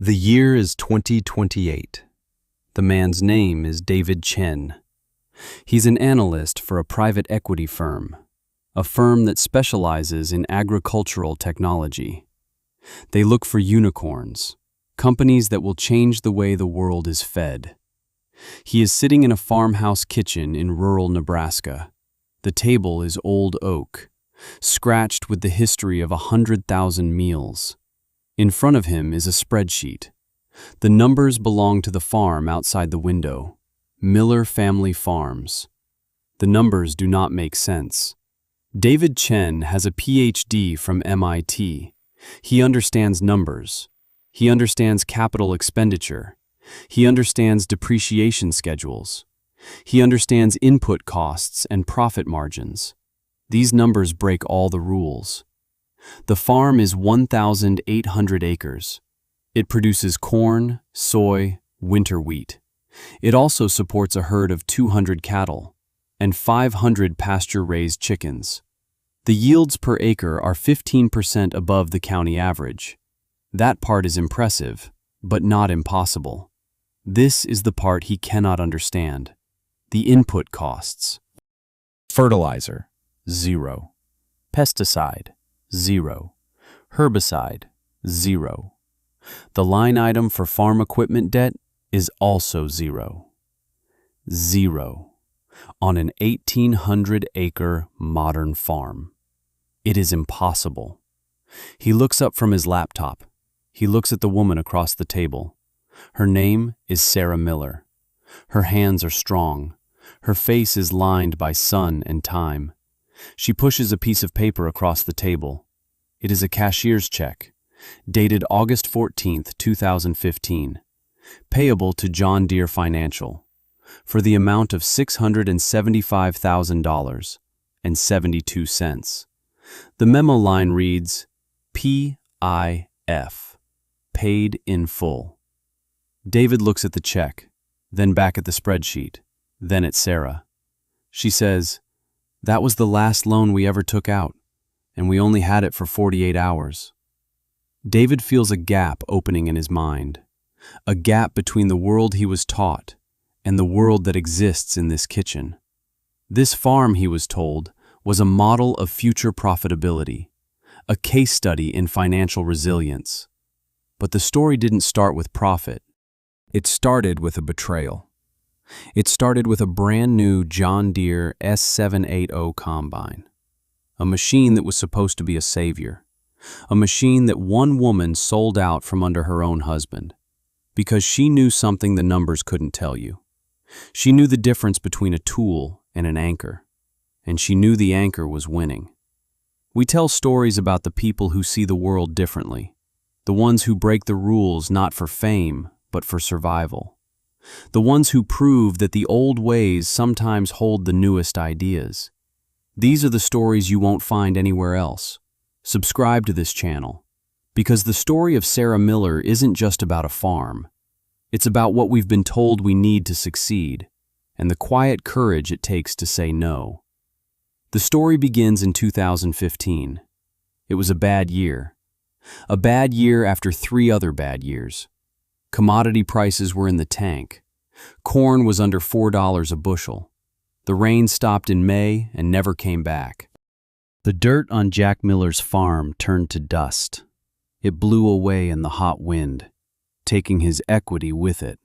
The year is 2028. The man's name is David Chen. He's an analyst for a private equity firm, a firm that specializes in agricultural technology. They look for unicorns, companies that will change the way the world is fed. He is sitting in a farmhouse kitchen in rural Nebraska. The table is old oak, scratched with the history of 100,000 meals. In front of him is a spreadsheet. The numbers belong to the farm outside the window, Miller Family Farms. The numbers do not make sense. David Chen has a PhD from MIT. He understands numbers. He understands capital expenditure. He understands depreciation schedules. He understands input costs and profit margins. These numbers break all the rules. The farm is 1,800 acres. It produces corn, soy, winter wheat. It also supports a herd of 200 cattle and 500 pasture-raised chickens. The yields per acre are 15% above the county average. That part is impressive, but not impossible. This is the part he cannot understand. The input costs. Fertilizer, 0. Pesticide, 0. Herbicide, 0. The line item for farm equipment debt is also 0. 0. On an 1,800-acre modern farm. It is impossible. He looks up from his laptop. He looks at the woman across the table. Her name is Sarah Miller. Her hands are strong. Her face is lined by sun and time. She pushes a piece of paper across the table. It is a cashier's check, dated August 14, 2015, payable to John Deere Financial, for the amount of $675,000.72. The memo line reads, P.I.F., paid in full. David looks at the check, then back at the spreadsheet, then at Sarah. She says, "That was the last loan we ever took out, and we only had it for 48 hours. David feels a gap opening in his mind, a gap between the world he was taught and the world that exists in this kitchen. This farm, he was told, was a model of future profitability, a case study in financial resilience. But the story didn't start with profit. It started with a betrayal. It started with a brand new John Deere S780 combine, a machine that was supposed to be a savior, a machine that one woman sold out from under her own husband, because she knew something the numbers couldn't tell you. She knew the difference between a tool and an anchor, and she knew the anchor was winning. We tell stories about the people who see the world differently, the ones who break the rules not for fame, but for survival. The ones who prove that the old ways sometimes hold the newest ideas. These are the stories you won't find anywhere else. Subscribe to this channel, because the story of Sarah Miller isn't just about a farm. It's about what we've been told we need to succeed, and the quiet courage it takes to say no. The story begins in 2015. It was a bad year. A bad year after 3 other bad years. Commodity prices were in the tank. Corn was under $4 a bushel. The rain stopped in May and never came back. The dirt on Jack Miller's farm turned to dust. It blew away in the hot wind, taking his equity with it.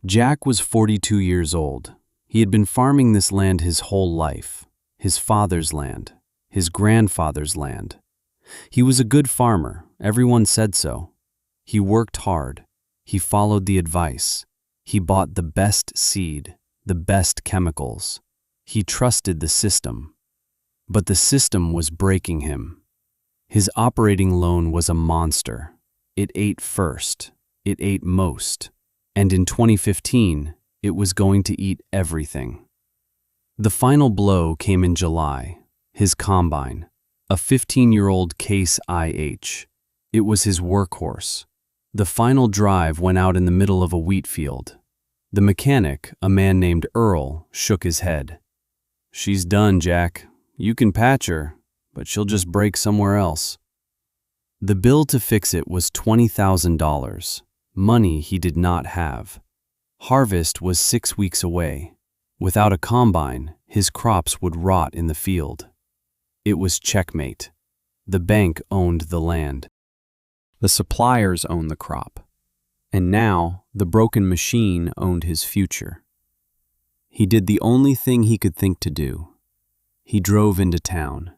Jack was 42 years old. He had been farming this land his whole life, his father's land, his grandfather's land. He was a good farmer, everyone said so. He worked hard. He followed the advice. He bought the best seed, the best chemicals. He trusted the system. But the system was breaking him. His operating loan was a monster. It ate first. It ate most. And in 2015, it was going to eat everything. The final blow came in July. His combine, a 15-year-old Case IH. It was his workhorse. The final drive went out in the middle of a wheat field. The mechanic, a man named Earl, shook his head. "She's done, Jack. You can patch her, but she'll just break somewhere else." The bill to fix it was $20,000, money he did not have. Harvest was 6 weeks away. Without a combine, his crops would rot in the field. It was checkmate. The bank owned the land. The suppliers owned the crop. And now, the broken machine owned his future. He did the only thing he could think to do. He drove into town,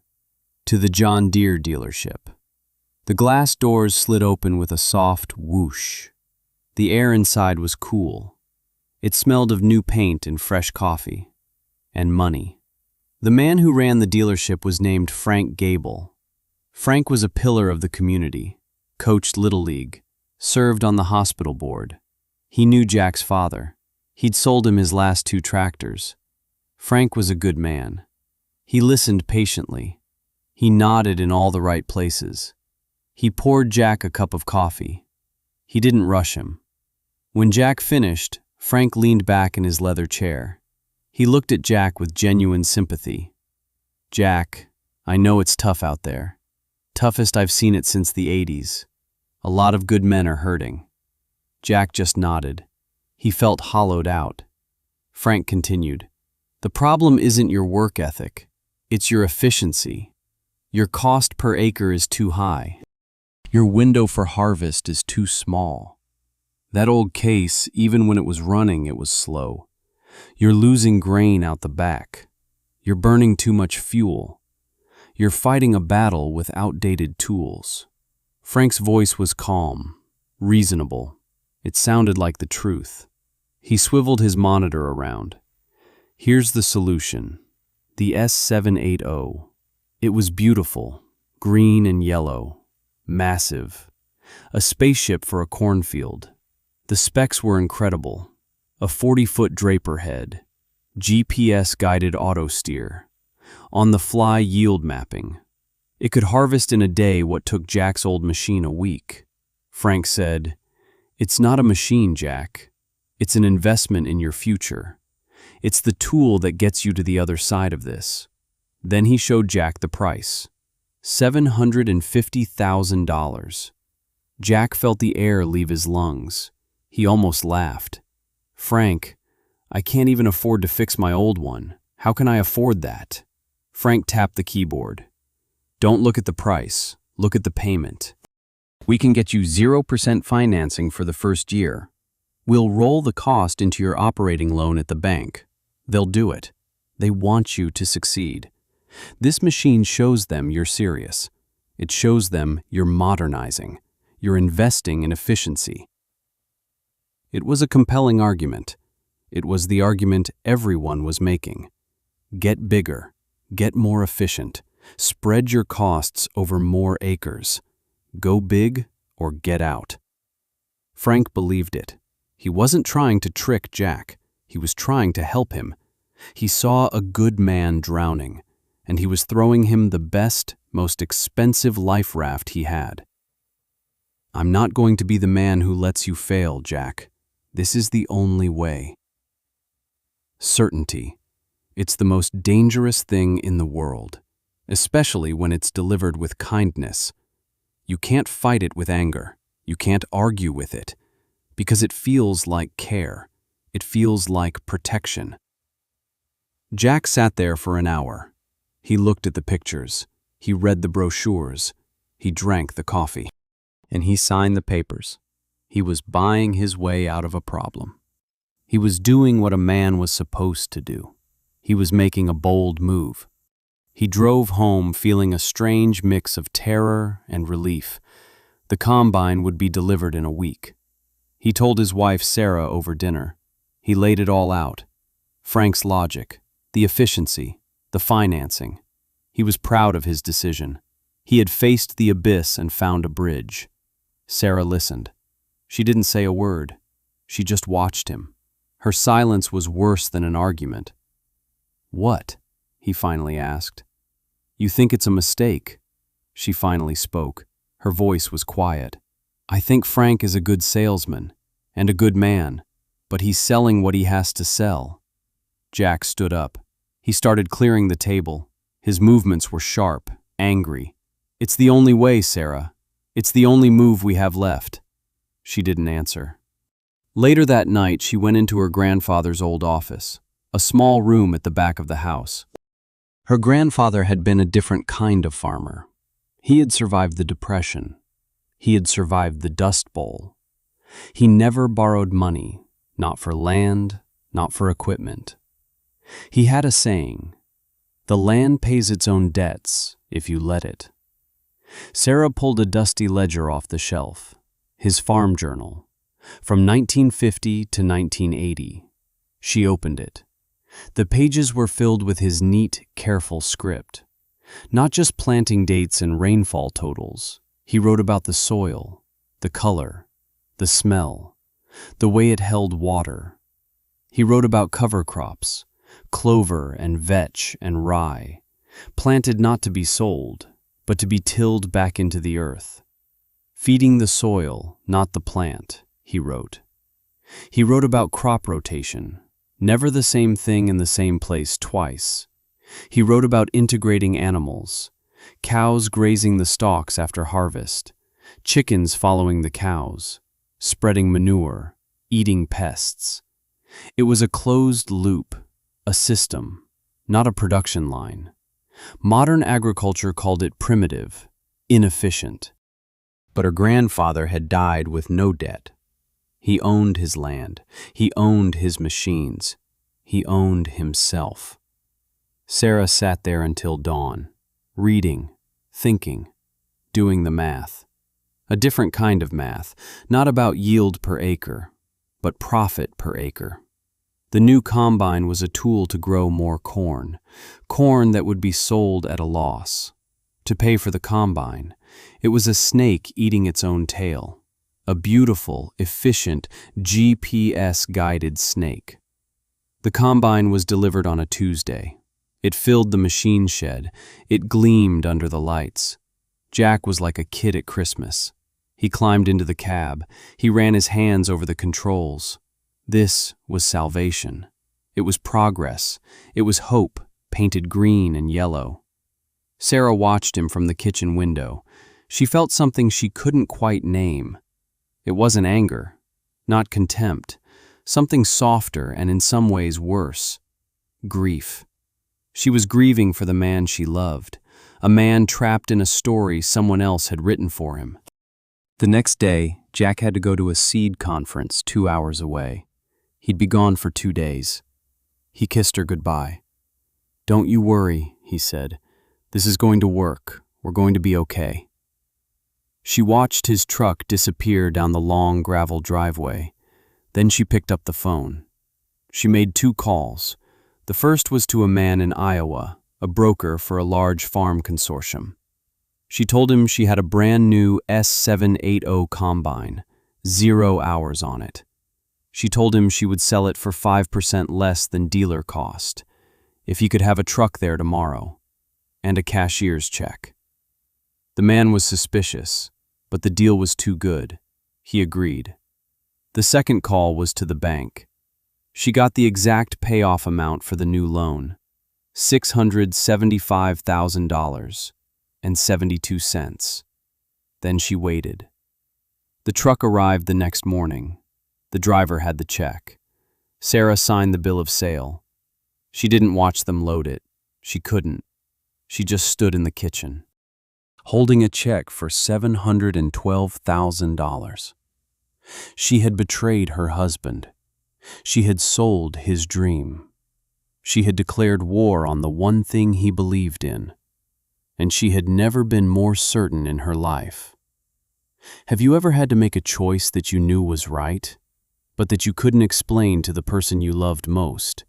to the John Deere dealership. The glass doors slid open with a soft whoosh. The air inside was cool. It smelled of new paint and fresh coffee. And money. The man who ran the dealership was named Frank Gable. Frank was a pillar of the community, coached Little League, served on the hospital board. He knew Jack's father. He'd sold him his last 2 tractors. Frank was a good man. He listened patiently. He nodded in all the right places. He poured Jack a cup of coffee. He didn't rush him. When Jack finished, Frank leaned back in his leather chair. He looked at Jack with genuine sympathy. "Jack, I know it's tough out there. Toughest I've seen it since the 80s. A lot of good men are hurting." Jack just nodded. He felt hollowed out. Frank continued, "The problem isn't your work ethic. It's your efficiency. Your cost per acre is too high. Your window for harvest is too small. That old case, even when it was running, it was slow. You're losing grain out the back. You're burning too much fuel. You're fighting a battle with outdated tools." Frank's voice was calm, reasonable. It sounded like the truth. He swiveled his monitor around. "Here's the solution. The S780. It was beautiful, green and yellow, massive. A spaceship for a cornfield. The specs were incredible. A 40-foot draper head, GPS-guided auto steer, on-the-fly yield mapping. It could harvest in a day what took Jack's old machine a week." Frank said, "It's not a machine, Jack. It's an investment in your future. It's the tool that gets you to the other side of this." Then he showed Jack the price. $750,000. Jack felt the air leave his lungs. He almost laughed. "Frank, I can't even afford to fix my old one. How can I afford that?" Frank tapped the keyboard. "Don't look at the price. Look at the payment. We can get you 0% financing for the first year. We'll roll the cost into your operating loan at the bank. They'll do it. They want you to succeed. This machine shows them you're serious. It shows them you're modernizing. You're investing in efficiency." It was a compelling argument. It was the argument everyone was making. Get bigger. Get more efficient. Spread your costs over more acres. Go big or get out. Frank believed it. He wasn't trying to trick Jack. He was trying to help him. He saw a good man drowning, and he was throwing him the best, most expensive life raft he had. "I'm not going to be the man who lets you fail, Jack. This is the only way." Certainty. It's the most dangerous thing in the world, especially when it's delivered with kindness. You can't fight it with anger. You can't argue with it, because it feels like care. It feels like protection. Jack sat there for an hour. He looked at the pictures. He read the brochures. He drank the coffee. And he signed the papers. He was buying his way out of a problem. He was doing what a man was supposed to do. He was making a bold move. He drove home feeling a strange mix of terror and relief. The combine would be delivered in a week. He told his wife Sarah over dinner. He laid it all out. Frank's logic, the efficiency, the financing. He was proud of his decision. He had faced the abyss and found a bridge. Sarah listened. She didn't say a word. She just watched him. Her silence was worse than an argument. "What?" he finally asked. "You think it's a mistake?" She finally spoke. Her voice was quiet. "I think Frank is a good salesman and a good man, but he's selling what he has to sell." Jack stood up. He started clearing the table. His movements were sharp, angry. "It's the only way, Sarah. It's the only move we have left." She didn't answer. Later that night, she went into her grandfather's old office, a small room at the back of the house. Her grandfather had been a different kind of farmer. He had survived the Depression. He had survived the Dust Bowl. He never borrowed money, not for land, not for equipment. He had a saying, "The land pays its own debts if you let it." Sarah pulled a dusty ledger off the shelf, his farm journal, from 1950 to 1980. She opened it. The pages were filled with his neat, careful script. Not just planting dates and rainfall totals. He wrote about the soil, the color, the smell, the way it held water. He wrote about cover crops, clover and vetch and rye, planted not to be sold, but to be tilled back into the earth. Feeding the soil, not the plant, he wrote. He wrote about crop rotation, never the same thing in the same place twice. He wrote about integrating animals, cows grazing the stalks after harvest, chickens following the cows, spreading manure, eating pests. It was a closed loop, a system, not a production line. Modern agriculture called it primitive, inefficient. But her grandfather had died with no debt. He owned his land. He owned his machines. He owned himself. Sarah sat there until dawn, reading, thinking, doing the math. A different kind of math, not about yield per acre, but profit per acre. The new combine was a tool to grow more corn, corn that would be sold at a loss. To pay for the combine, it was a snake eating its own tail, a beautiful, efficient, GPS-guided snake. The combine was delivered on a Tuesday. It filled the machine shed. It gleamed under the lights. Jack was like a kid at Christmas. He climbed into the cab. He ran his hands over the controls. This was salvation. It was progress. It was hope, painted green and yellow. Sarah watched him from the kitchen window. She felt something she couldn't quite name. It wasn't anger, not contempt, something softer and in some ways worse. Grief. She was grieving for the man she loved, a man trapped in a story someone else had written for him. The next day, Jack had to go to a seed conference 2 hours away. He'd be gone for 2 days. He kissed her goodbye. "Don't you worry," he said. "This is going to work. We're going to be okay." She watched his truck disappear down the long gravel driveway. Then she picked up the phone. She made 2 calls. The first was to a man in Iowa, a broker for a large farm consortium. She told him she had a brand new S780 combine, 0 hours on it. She told him she would sell it for 5% less than dealer cost, if he could have a truck there tomorrow, and a cashier's check. The man was suspicious, but the deal was too good. He agreed. The second call was to the bank. She got the exact payoff amount for the new loan, $675,000.72. Then she waited. The truck arrived the next morning. The driver had the check. Sarah signed the bill of sale. She didn't watch them load it. She couldn't. She just stood in the kitchen, holding a check for $712,000. She had betrayed her husband. She had sold his dream. She had declared war on the one thing he believed in. And she had never been more certain in her life. Have you ever had to make a choice that you knew was right, but that you couldn't explain to the person you loved most?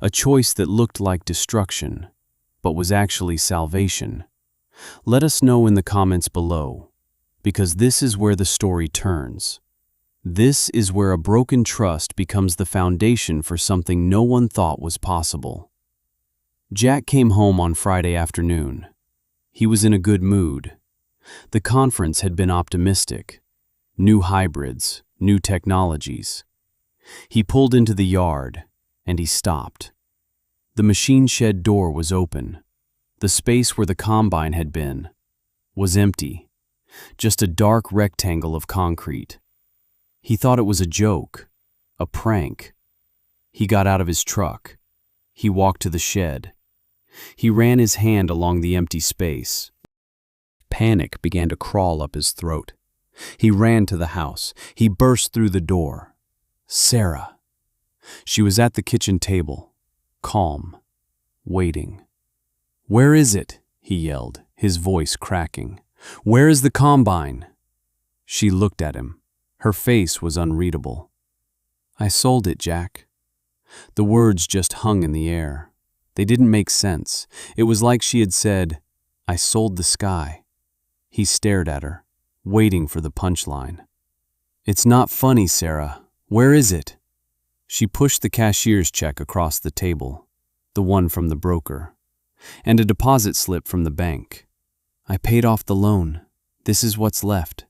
A choice that looked like destruction, but was actually salvation? Let us know in the comments below, because this is where the story turns. This is where a broken trust becomes the foundation for something no one thought was possible. Jack came home on Friday afternoon. He was in a good mood. The conference had been optimistic. New hybrids, new technologies. He pulled into the yard, and he stopped. The machine shed door was open. The space where the combine had been was empty. just a dark rectangle of concrete. He thought it was a joke, a prank. He got out of his truck. He walked to the shed. He ran his hand along the empty space. Panic began to crawl up his throat. He ran to the house. He burst through the door. Sarah. She was at the kitchen table, calm, waiting. "Where is it?" he yelled, his voice cracking. "Where is the combine?" She looked at him. Her face was unreadable. "I sold it, Jack." The words just hung in the air. They didn't make sense. It was like she had said, "I sold the sky." He stared at her, waiting for the punchline. "It's not funny, Sarah. Where is it?" She pushed the cashier's check across the table, the one from the broker, and a deposit slip from the bank. "I paid off the loan. This is what's left.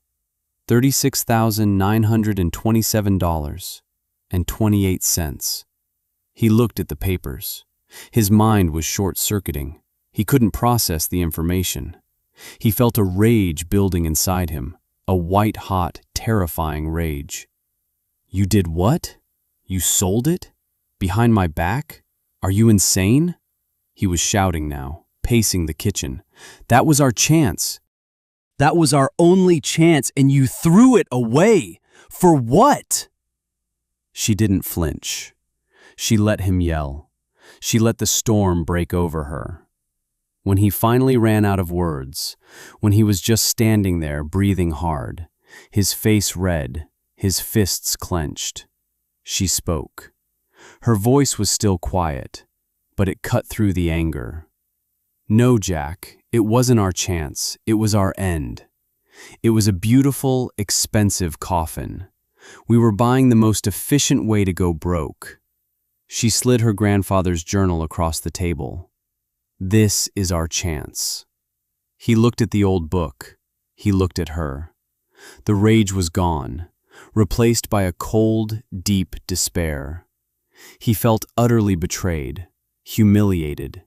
$36,927.28. He looked at the papers. His mind was short-circuiting. He couldn't process the information. He felt a rage building inside him, a white-hot, terrifying rage. "You did what? You sold it? Behind my back? Are you insane?" He was shouting now, pacing the kitchen. "That was our chance. That was our only chance, and you threw it away. For what?" She didn't flinch. She let him yell. She let the storm break over her. When he finally ran out of words, when he was just standing there breathing hard, his face red, his fists clenched, she spoke. Her voice was still quiet, but it cut through the anger. "No, Jack, it wasn't our chance. It was our end. It was a beautiful, expensive coffin. We were buying the most efficient way to go broke." She slid her grandfather's journal across the table. "This is our chance." He looked at the old book. He looked at her. The rage was gone, replaced by a cold, deep despair. He felt utterly betrayed, humiliated.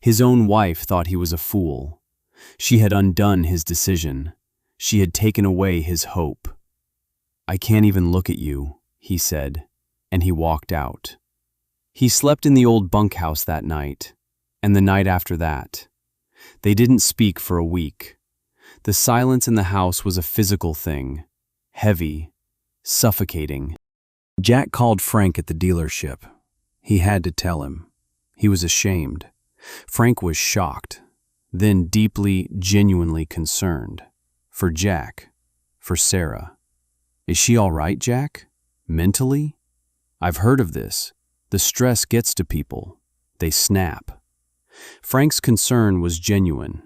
His own wife thought he was a fool. She had undone his decision. She had taken away his hope. "I can't even look at you," he said, and he walked out. He slept in the old bunkhouse that night, and the night after that. They didn't speak for a week. The silence in the house was a physical thing, heavy, suffocating. Jack called Frank at the dealership. He had to tell him. He was ashamed. Frank was shocked, then deeply, genuinely concerned. For Jack, for Sarah. "Is she all right, Jack? Mentally? I've heard of this. The stress gets to people. They snap." Frank's concern was genuine,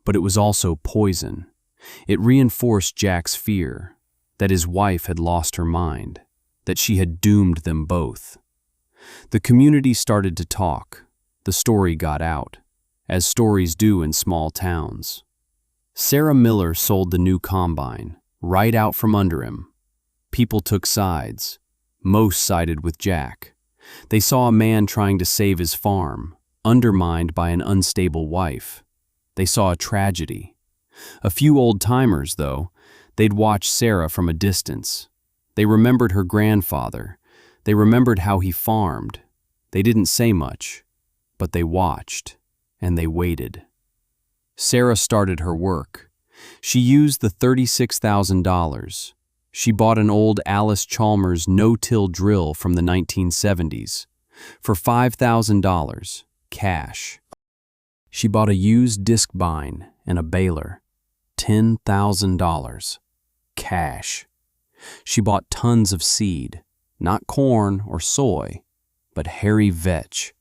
but it was also poison. It reinforced Jack's fear that his wife had lost her mind, that she had doomed them both. The community started to talk. The story got out, as stories do in small towns. Sarah Miller sold the new combine, right out from under him. People took sides. Most sided with Jack. They saw a man trying to save his farm, undermined by an unstable wife. They saw a tragedy. A few old-timers, though, they'd watched Sarah from a distance. They remembered her grandfather. They remembered how he farmed. They didn't say much, but they watched, and they waited. Sarah started her work. She used the $36,000. She bought an old Alice Chalmers no-till drill from the 1970s for $5,000, cash. She bought a used disc bine and a baler, $10,000, cash. She bought tons of seed, not corn or soy, but hairy vetch,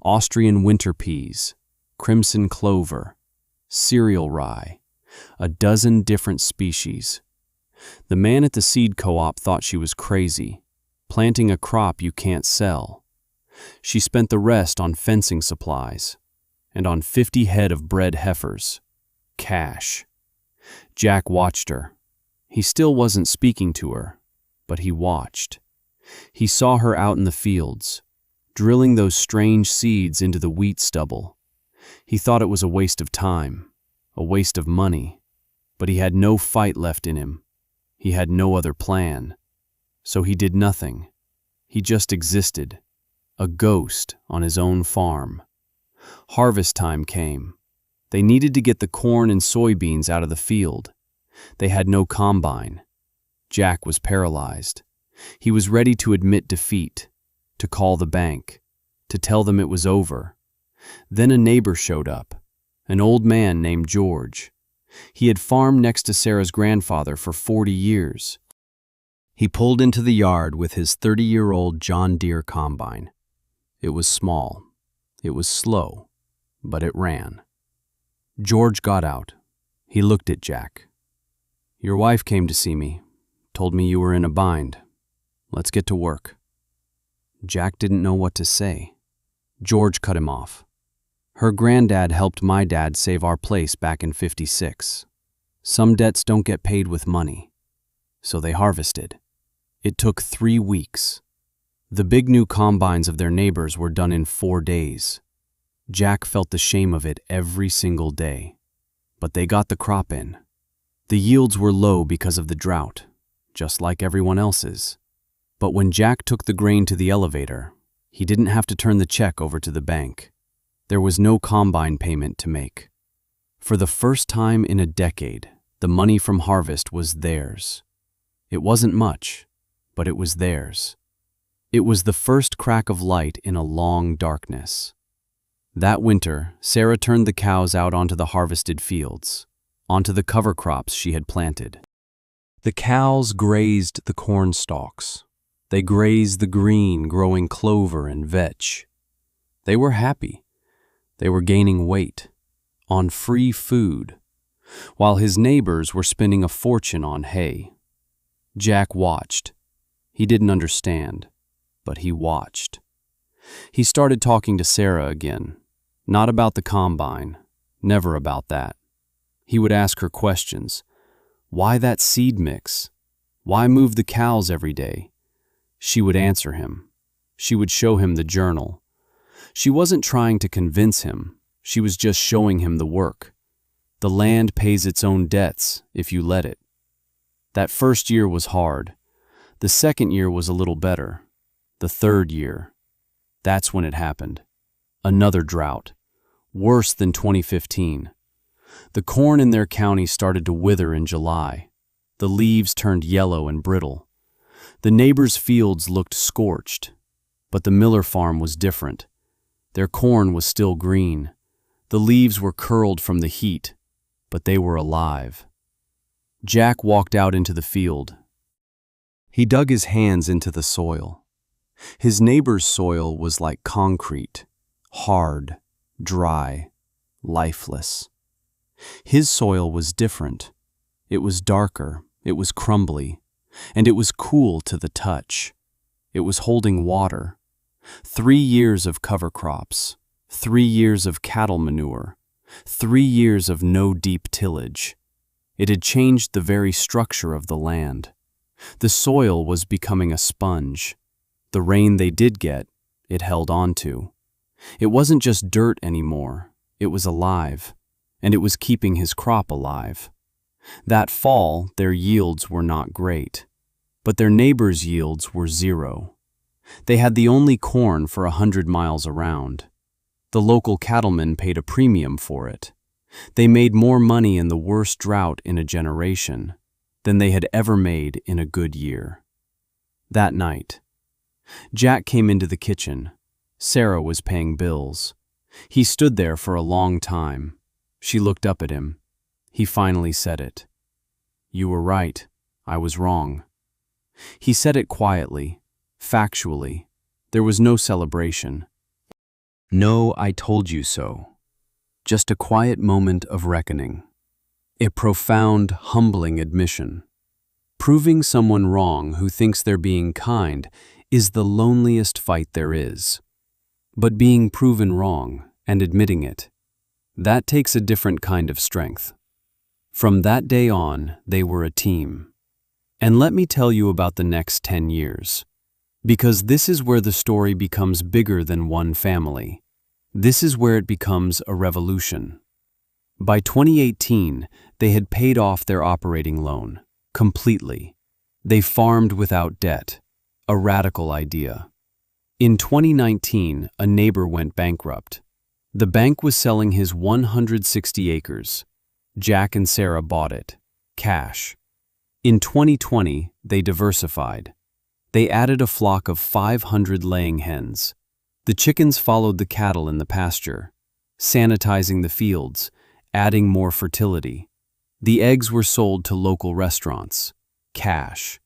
Austrian winter peas, crimson clover, cereal rye, a dozen different species. The man at the seed co-op thought she was crazy, planting a crop you can't sell. She spent the rest on fencing supplies and on 50 head of bred heifers, cash. Jack watched her. He still wasn't speaking to her, but he watched. He saw her out in the fields, drilling those strange seeds into the wheat stubble. He thought it was a waste of time, a waste of money. But he had no fight left in him. He had no other plan. So he did nothing. He just existed, a ghost on his own farm. Harvest time came. They needed to get the corn and soybeans out of the field. They had no combine. Jack was paralyzed. He was ready to admit defeat, to call the bank, to tell them it was over. Then a neighbor showed up, an old man named George. He had farmed next to Sarah's grandfather for 40 years. He pulled into the yard with his 30-year-old John Deere combine. It was small. It was slow, but it ran. George got out. He looked at Jack. "Your wife came to see me, told me you were in a bind. Let's get to work." Jack didn't know what to say. George cut him off. "Her granddad helped my dad save our place back in '56. Some debts don't get paid with money." So they harvested. It took 3 weeks. The big new combines of their neighbors were done in 4 days. Jack felt the shame of it every single day. But they got the crop in. The yields were low because of the drought, just like everyone else's. But when Jack took the grain to the elevator, he didn't have to turn the check over to the bank. There was no combine payment to make. For the first time in a decade, the money from harvest was theirs. It wasn't much, but it was theirs. It was the first crack of light in a long darkness. That winter, Sarah turned the cows out onto the harvested fields, onto the cover crops she had planted. The cows grazed the corn stalks. They grazed the green, growing clover and vetch. They were happy. They were gaining weight, on free food, while his neighbors were spending a fortune on hay. Jack watched. He didn't understand, but he watched. He started talking to Sarah again, not about the combine, never about that. He would ask her questions. Why that seed mix? Why move the cows every day? She would answer him. She would show him the journal. She wasn't trying to convince him. She was just showing him the work. The land pays its own debts if you let it. That first year was hard. The second year was a little better. The third year, that's when it happened. Another drought, worse than 2015. The corn in their county started to wither in July. The leaves turned yellow and brittle. The neighbors' fields looked scorched, but the Miller farm was different. Their corn was still green. The leaves were curled from the heat, but they were alive. Jack walked out into the field. He dug his hands into the soil. His neighbor's soil was like concrete, hard, dry, lifeless. His soil was different. It was darker, it was crumbly, and it was cool to the touch. It was holding water. 3 years of cover crops, 3 years of cattle manure, 3 years of no deep tillage. It had changed the very structure of the land. The soil was becoming a sponge. The rain they did get, it held on to. It wasn't just dirt anymore. It was alive, and it was keeping his crop alive. That fall, their yields were not great, but their neighbors' yields were 0. They had the only corn for 100 miles around. The local cattlemen paid a premium for it. They made more money in the worst drought in a generation than they had ever made in a good year. That night, Jack came into the kitchen. Sarah was paying bills. He stood there for a long time. She looked up at him. He finally said it. "You were right. I was wrong." He said it quietly, factually. There was no celebration. No, "I told you so." Just a quiet moment of reckoning. A profound, humbling admission. Proving someone wrong who thinks they're being kind is the loneliest fight there is. But being proven wrong and admitting it, that takes a different kind of strength. From that day on, they were a team. And let me tell you about the next 10 years. Because this is where the story becomes bigger than one family. This is where it becomes a revolution. By 2018, They had paid off their operating loan. Completely. They farmed without debt. A radical idea. In 2019, a neighbor went bankrupt. The bank was selling his 160 acres. Jack and Sarah bought it. Cash. In 2020, they diversified. They added a flock of 500 laying hens. The chickens followed the cattle in the pasture, sanitizing the fields, adding more fertility. The eggs were sold to local restaurants. Cash.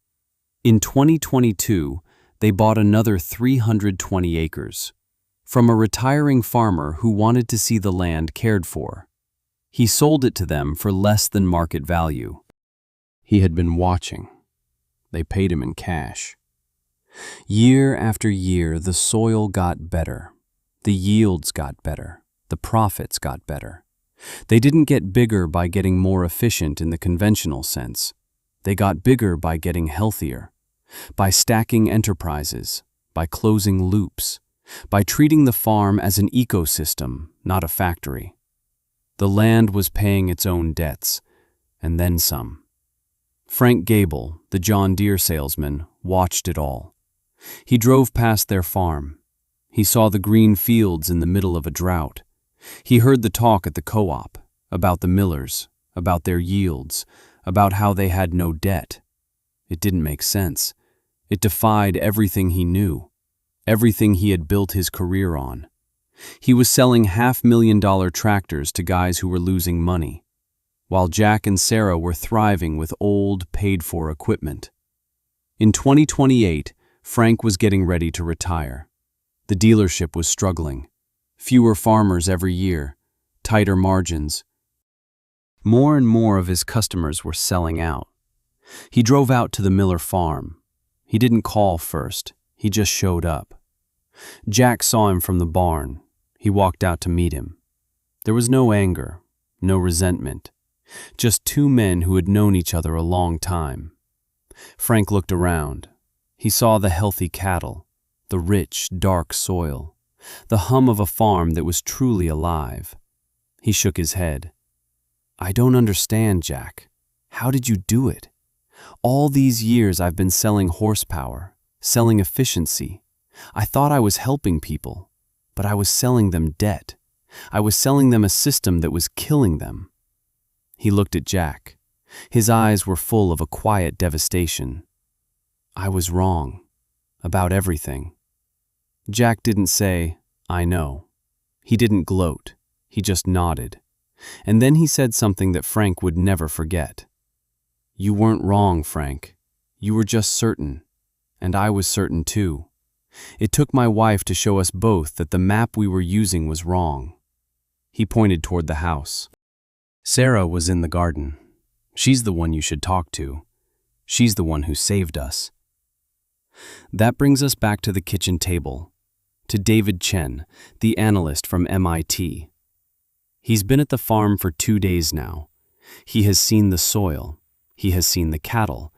In 2022, they bought another 320 acres from a retiring farmer who wanted to see the land cared for. He sold it to them for less than market value. He had been watching. They paid him in cash. Year after year, the soil got better. The yields got better. The profits got better. They didn't get bigger by getting more efficient in the conventional sense. They got bigger by getting healthier, by stacking enterprises, by closing loops, by treating the farm as an ecosystem, not a factory. The land was paying its own debts, and then some. Frank Gable, the John Deere salesman, watched it all. He drove past their farm. He saw the green fields in the middle of a drought. He heard the talk at the co-op, about the millers, about their yields, about how they had no debt. It didn't make sense. It defied everything he knew, everything he had built his career on. He was selling $500,000 tractors to guys who were losing money, while Jack and Sarah were thriving with old, paid-for equipment. In 2028, Frank was getting ready to retire. The dealership was struggling. Fewer farmers every year, tighter margins. More and more of his customers were selling out. He drove out to the Miller farm. He didn't call first, he just showed up. Jack saw him from the barn. He walked out to meet him. There was no anger, no resentment, just two men who had known each other a long time. Frank looked around. He saw the healthy cattle, the rich, dark soil, the hum of a farm that was truly alive. He shook his head. "I don't understand, Jack. How did you do it? All these years I've been selling horsepower, selling efficiency. I thought I was helping people, but I was selling them debt. I was selling them a system that was killing them." He looked at Jack. His eyes were full of a quiet devastation. "I was wrong. About everything." Jack didn't say, "I know." He didn't gloat. He just nodded. And then he said something that Frank would never forget. "You weren't wrong, Frank. You were just certain. And I was certain too. It took my wife to show us both that the map we were using was wrong." He pointed toward the house. "Sarah was in the garden. She's the one you should talk to. She's the one who saved us." That brings us back to the kitchen table, to David Chen, the analyst from MIT. He's been at the farm for 2 days now. He has seen the soil, he has seen the cattle,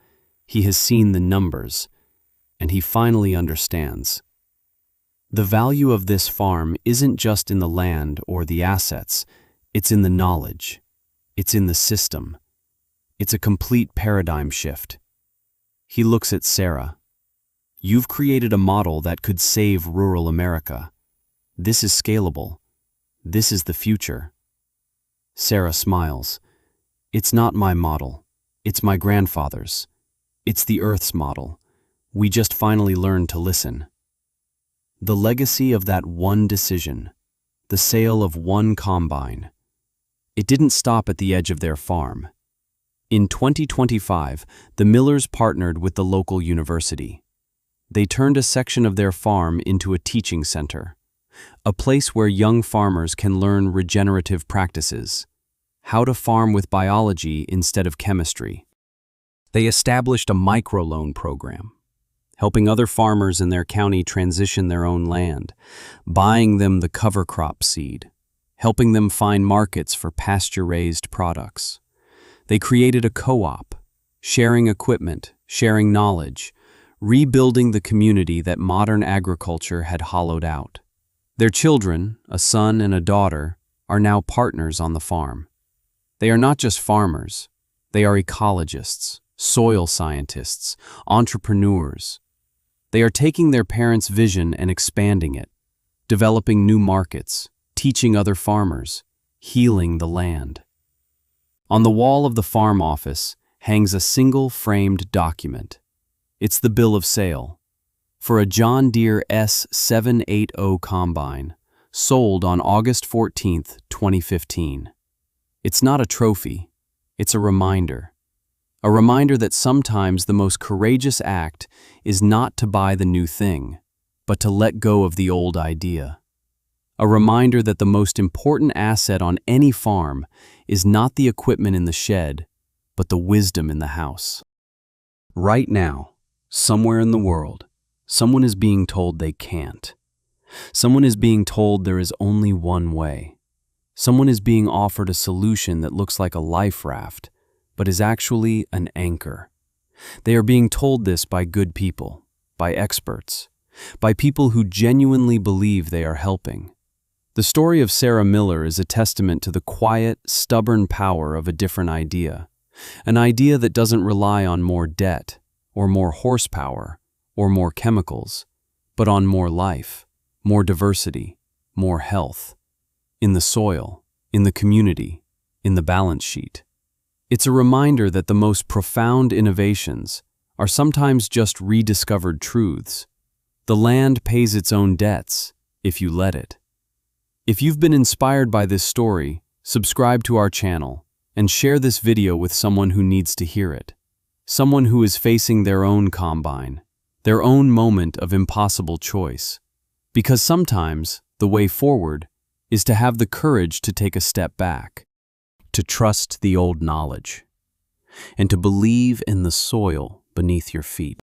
he has seen the numbers, and he finally understands. The value of this farm isn't just in the land or the assets, it's in the knowledge, it's in the system. It's a complete paradigm shift. He looks at Sarah. "You've created a model that could save rural America. This is scalable. This is the future." Sarah smiles. "It's not my model. It's my grandfather's. It's the Earth's model. We just finally learned to listen." The legacy of that one decision, the sale of one combine. It didn't stop at the edge of their farm. In 2025, the Millers partnered with the local university. They turned a section of their farm into a teaching center, a place where young farmers can learn regenerative practices, how to farm with biology instead of chemistry. They established a microloan program, helping other farmers in their county transition their own land, buying them the cover crop seed, helping them find markets for pasture-raised products. They created a co-op, sharing equipment, sharing knowledge, rebuilding the community that modern agriculture had hollowed out. Their children, a son and a daughter, are now partners on the farm. They are not just farmers. They are ecologists, soil scientists, entrepreneurs. They are taking their parents' vision and expanding it, developing new markets, teaching other farmers, healing the land. On the wall of the farm office hangs a single framed document. It's the bill of sale for a John Deere S780 combine, sold on August 14, 2015. It's not a trophy, it's a reminder that sometimes the most courageous act is not to buy the new thing, but to let go of the old idea. A reminder that the most important asset on any farm is not the equipment in the shed, but the wisdom in the house. Right now, somewhere in the world, someone is being told they can't. Someone is being told there is only one way. Someone is being offered a solution that looks like a life raft, but is actually an anchor. They are being told this by good people, by experts, by people who genuinely believe they are helping. The story of Sarah Miller is a testament to the quiet, stubborn power of a different idea, an idea that doesn't rely on more debt, or more horsepower, or more chemicals, but on more life, more diversity, more health, in the soil, in the community, in the balance sheet. It's a reminder that the most profound innovations are sometimes just rediscovered truths. The land pays its own debts, if you let it. If you've been inspired by this story, subscribe to our channel and share this video with someone who needs to hear it. Someone who is facing their own combine, their own moment of impossible choice. Because sometimes the way forward is to have the courage to take a step back, to trust the old knowledge, and to believe in the soil beneath your feet.